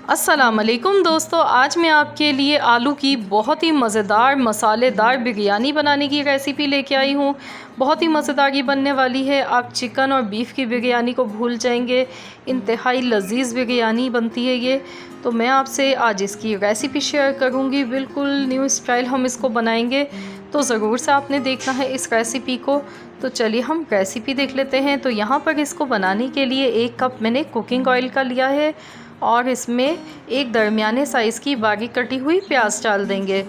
अस्सलाम वालेकुम दोस्तों, आज मैं आपके लिए आलू की बहुत ही मज़ेदार मसालेदार बिरयानी बनाने की रेसिपी लेके आई हूँ। बहुत ही मज़ेदार ये बनने वाली है। आप चिकन और बीफ की बिरयानी को भूल जाएंगे। इंतहाई लजीज़ बिरयानी बनती है ये। तो मैं आपसे आज इसकी रेसिपी शेयर करूँगी। बिल्कुल न्यू स्टाइल हम इसको बनाएंगे, तो ज़रूर से आपने देखना है इस रेसिपी को। तो चलिए हम रेसिपी देख लेते हैं। तो यहाँ पर इसको बनाने के लिए 1 कप मैंने कुकिंग ऑयल का लिया है और इसमें एक दरमियाने साइज़ की बारीक कटी हुई प्याज डाल देंगे।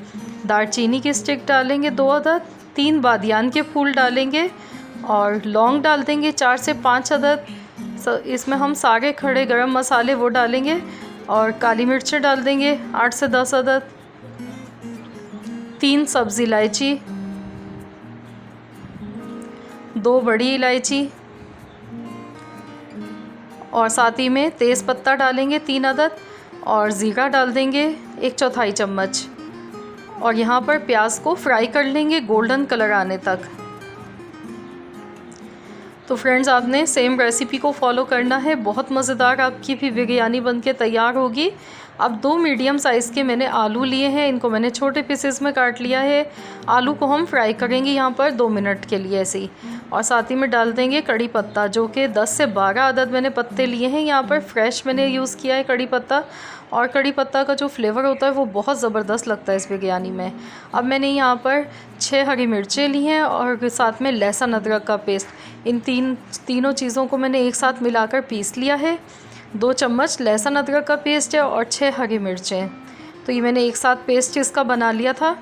दालचीनी की स्टिक डालेंगे 2 अदद, 3 बादियान के फूल डालेंगे और लौंग डाल देंगे 4 से 5 अदद। इसमें हम सारे खड़े गरम मसाले वो डालेंगे और काली मिर्चें डाल देंगे 8 से 10 अदद, 3 सब्ज़ इलायची, 2 बड़ी इलायची और साथ ही में तेज़ पत्ता डालेंगे 3 अदद और ज़ीरा डाल देंगे 1/4 चम्मच। और यहाँ पर प्याज को फ्राई कर लेंगे गोल्डन कलर आने तक। तो फ्रेंड्स, आपने सेम रेसिपी को फॉलो करना है। बहुत मज़ेदार आपकी भी बिरयानी बनके तैयार होगी। अब 2 मीडियम साइज़ के मैंने आलू लिए हैं, इनको मैंने छोटे पीसेस में काट लिया है। आलू को हम फ्राई करेंगे यहाँ पर 2 मिनट के लिए ऐसे ही। और साथ ही में डाल देंगे कड़ी पत्ता, जो कि 10 से 12 अदद मैंने पत्ते लिए हैं। यहाँ पर फ्रेश मैंने यूज़ किया है कड़ी पत्ता, और कड़ी पत्ता का जो फ्लेवर होता है वो बहुत ज़बरदस्त लगता है इस बिरयानी में। अब मैंने यहाँ पर 6 हरी मिर्चें ली हैं और साथ में लहसुन अदरक का पेस्ट। इन तीनों चीज़ों को मैंने एक साथ मिलाकर पीस लिया है। 2 चम्मच लहसुन अदरक का पेस्ट है और 6 हरी मिर्चें। तो ये मैंने एक साथ पेस्ट इसका बना लिया था।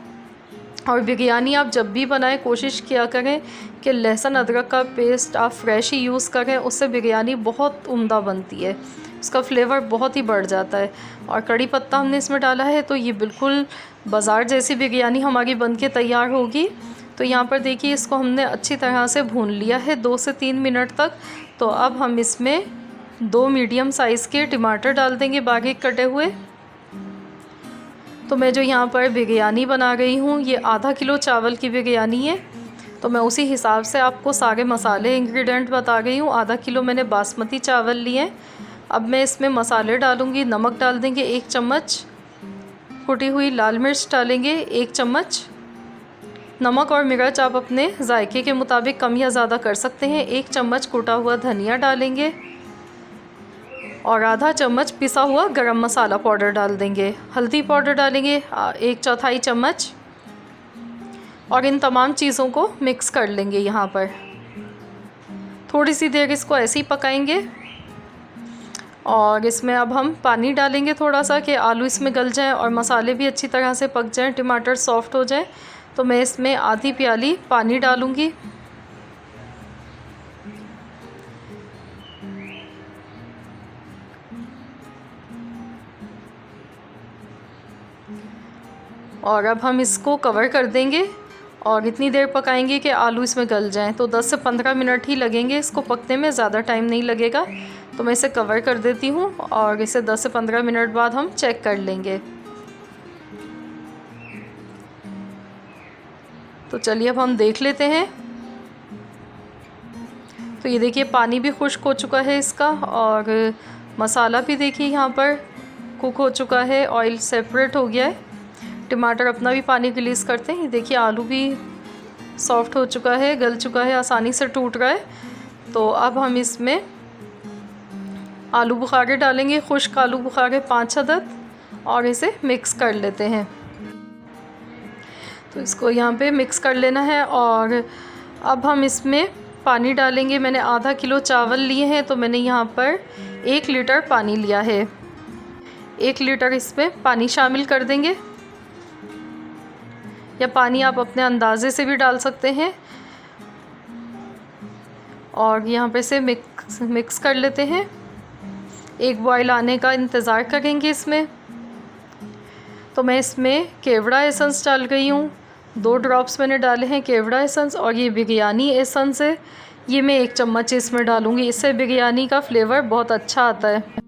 और बिरयानी आप जब भी बनाएं कोशिश किया करें कि लहसुन अदरक का पेस्ट आप फ्रेश ही यूज़ करें, उससे बिरयानी बहुत उम्दा बनती है, उसका फ्लेवर बहुत ही बढ़ जाता है। और कड़ी पत्ता हमने इसमें डाला है, तो ये बिल्कुल बाज़ार जैसी बिरयानी हमारी बन के तैयार होगी। तो यहाँ पर देखिए, इसको हमने अच्छी तरह से भून लिया है 2 से 3 मिनट तक। तो अब हम इसमें 2 मीडियम साइज़ के टमाटर डाल देंगे बारीक कटे हुए। तो मैं जो यहाँ पर बिरयानी बना रही हूँ, ये आधा किलो चावल की बिरयानी है, तो मैं उसी हिसाब से आपको सारे मसाले इंग्रेडिएंट बता रही हूँ। आधा किलो मैंने बासमती चावल लिए हैं। अब मैं इसमें मसाले डालूँगी। नमक डाल देंगे 1 चम्मच, कुटी हुई लाल मिर्च डालेंगे 1 चम्मच। नमक और मिर्च आप अपने जायके के मुताबिक कम या ज़्यादा कर सकते हैं। 1 चम्मच कुटा हुआ धनिया डालेंगे और आधा चम्मच पिसा हुआ गरम मसाला पाउडर डाल देंगे। हल्दी पाउडर डालेंगे 1/4 चम्मच और इन तमाम चीज़ों को मिक्स कर लेंगे। यहाँ पर थोड़ी सी देर इसको ऐसे ही पकाएंगे और इसमें अब हम पानी डालेंगे थोड़ा सा, कि आलू इसमें गल जाएं और मसाले भी अच्छी तरह से पक जाएं, टमाटर सॉफ्ट हो जाए। तो मैं इसमें आधी प्याली पानी डालूँगी। और अब हम इसको कवर कर देंगे और इतनी देर पकाएंगे कि आलू इसमें गल जाएं। तो 10 से 15 मिनट ही लगेंगे इसको पकने में, ज़्यादा टाइम नहीं लगेगा। तो मैं इसे कवर कर देती हूँ और इसे 10 से 15 मिनट बाद हम चेक कर लेंगे। तो चलिए अब हम देख लेते हैं। तो ये देखिए, पानी भी खुश्क हो चुका है इसका और मसाला भी देखिए यहाँ पर कुक हो चुका है, ऑयल सेपरेट हो गया है। टमाटर अपना भी पानी रिलीज़ करते हैं। देखिए, आलू भी सॉफ्ट हो चुका है, गल चुका है, आसानी से टूट रहा है। तो अब हम इसमें आलू बुखारे डालेंगे, खुश्क आलू बुखारे 5 अदद, और इसे मिक्स कर लेते हैं। तो इसको यहाँ पे मिक्स कर लेना है। और अब हम इसमें पानी डालेंगे। मैंने आधा किलो चावल लिए हैं, तो मैंने यहाँ पर 1 लीटर पानी लिया है। 1 लीटर इसमें पानी शामिल कर देंगे, या पानी आप अपने अंदाज़े से भी डाल सकते हैं। और यहाँ पे से मिक्स कर लेते हैं। एक बॉयल आने का इंतज़ार करेंगे इसमें। तो मैं इसमें केवड़ा एसेंस डाल रही हूँ। 2 ड्रॉप्स मैंने डाले हैं केवड़ा एसेंस, और ये बिरयानी एसेंस है, ये मैं 1 चम्मच इसमें डालूँगी। इससे बिरयानी का फ्लेवर बहुत अच्छा आता है।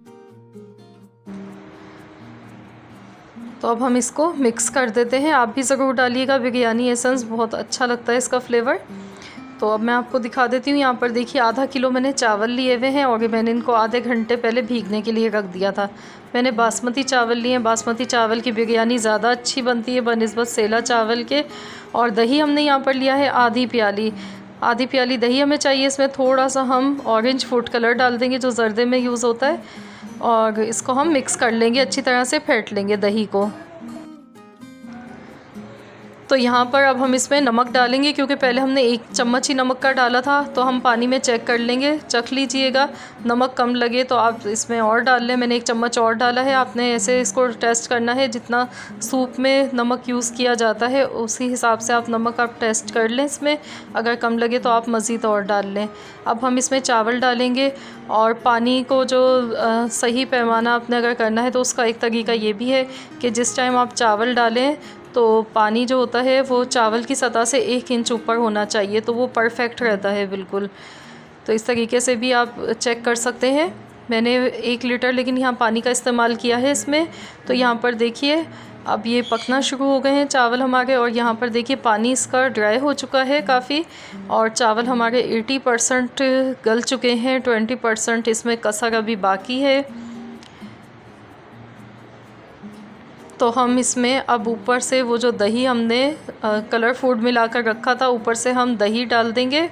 तो अब हम इसको मिक्स कर देते हैं। आप भी ज़रूर डालिएगा बिरयानी एसेंस, बहुत अच्छा लगता है इसका फ्लेवर। तो अब मैं आपको दिखा देती हूँ। यहाँ पर देखिए आधा किलो मैंने चावल लिए हुए हैं और मैंने इनको आधे घंटे पहले भीगने के लिए रख दिया था। मैंने बासमती चावल लिए हैं। बासमती चावल की बिरयानी ज़्यादा अच्छी बनती है बनस्बत सेला चावल के। और दही हमने यहाँ पर लिया है आधी प्याली दही हमें चाहिए। इसमें थोड़ा सा हम ऑरेंज फूड कलर डाल देंगे जो जर्दे में यूज़ होता है, और इसको हम मिक्स कर लेंगे, अच्छी तरह से फेंट लेंगे दही को। तो यहाँ पर अब हम इसमें नमक डालेंगे, क्योंकि पहले हमने 1 चम्मच ही नमक का डाला था, तो हम पानी में चेक कर लेंगे, चख लीजिएगा। नमक कम लगे तो आप इसमें और डाल लें। मैंने 1 चम्मच और डाला है। आपने ऐसे इसको टेस्ट करना है, जितना सूप में नमक यूज़ किया जाता है उसी हिसाब से आप नमक टेस्ट कर लें इसमें। अगर कम लगे तो आप मज़ीद और डाल लें। अब हम इसमें चावल डालेंगे, और पानी को जो सही पैमाना आपने अगर करना है तो उसका एक तरीका ये भी है कि जिस टाइम आप चावल डालें तो पानी जो होता है वो चावल की सतह से 1 इंच ऊपर होना चाहिए, तो वो परफेक्ट रहता है बिल्कुल। तो इस तरीके से भी आप चेक कर सकते हैं। मैंने 1 लीटर लेकिन यहाँ पानी का इस्तेमाल किया है इसमें। तो यहाँ पर देखिए अब ये पकना शुरू हो गए हैं चावल हमारे, और यहाँ पर देखिए पानी इसका ड्राई हो चुका है काफ़ी, और चावल हमारे 80% गल चुके हैं, 20% इसमें कसर अभी बाकी है। तो हम इसमें अब ऊपर से वो जो दही हमने कलर फूड मिलाकर रखा था, ऊपर से हम दही डाल देंगे।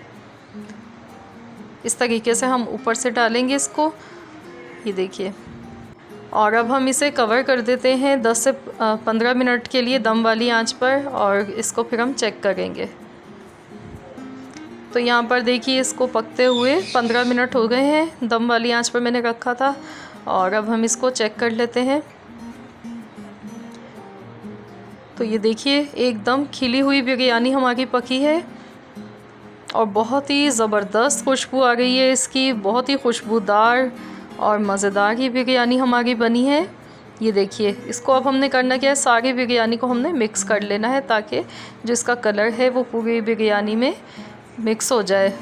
इस तरीके से हम ऊपर से डालेंगे इसको, ये देखिए। और अब हम इसे कवर कर देते हैं 10 से 15 मिनट के लिए दम वाली आंच पर, और इसको फिर हम चेक करेंगे। तो यहाँ पर देखिए इसको पकते हुए 15 मिनट हो गए हैं, दम वाली आंच पर मैंने रखा था। और अब हम इसको चेक कर लेते हैं। तो ये देखिए एकदम खिली हुई बिरयानी हमारी पकी है, और बहुत ही ज़बरदस्त खुशबू आ गई है इसकी। बहुत ही खुशबूदार और मज़ेदार ही बिरयानी हमारी बनी है। ये देखिए, इसको अब हमने करना क्या है, सारी बिरयानी को हमने मिक्स कर लेना है, ताकि जो इसका कलर है वो पूरी बिरयानी में मिक्स हो जाए।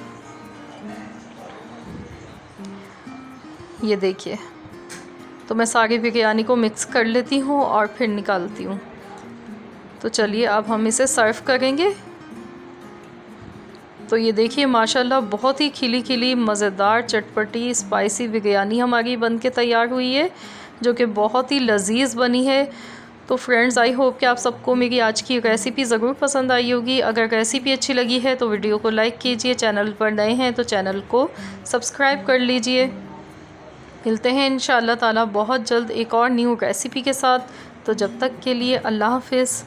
ये देखिए, तो मैं सारी बिरयानी को मिक्स कर लेती हूँ और फिर निकालती हूँ। तो चलिए अब हम इसे सर्व करेंगे। तो ये देखिए माशाल्लाह बहुत ही खिली खिली मज़ेदार चटपटी स्पाइसी बिरयानी हमारी बन के तैयार हुई है, जो कि बहुत ही लजीज बनी है। तो फ्रेंड्स, आई होप कि आप सबको मेरी आज की रेसिपी ज़रूर पसंद आई होगी। अगर रेसिपी अच्छी लगी है तो वीडियो को लाइक कीजिए, चैनल पर नए हैं तो चैनल को सब्सक्राइब कर लीजिए। मिलते हैं इंशाअल्लाह ताला बहुत जल्द एक और न्यू रेसिपी के साथ। तो जब तक के लिए अल्लाह हाफ़िज़।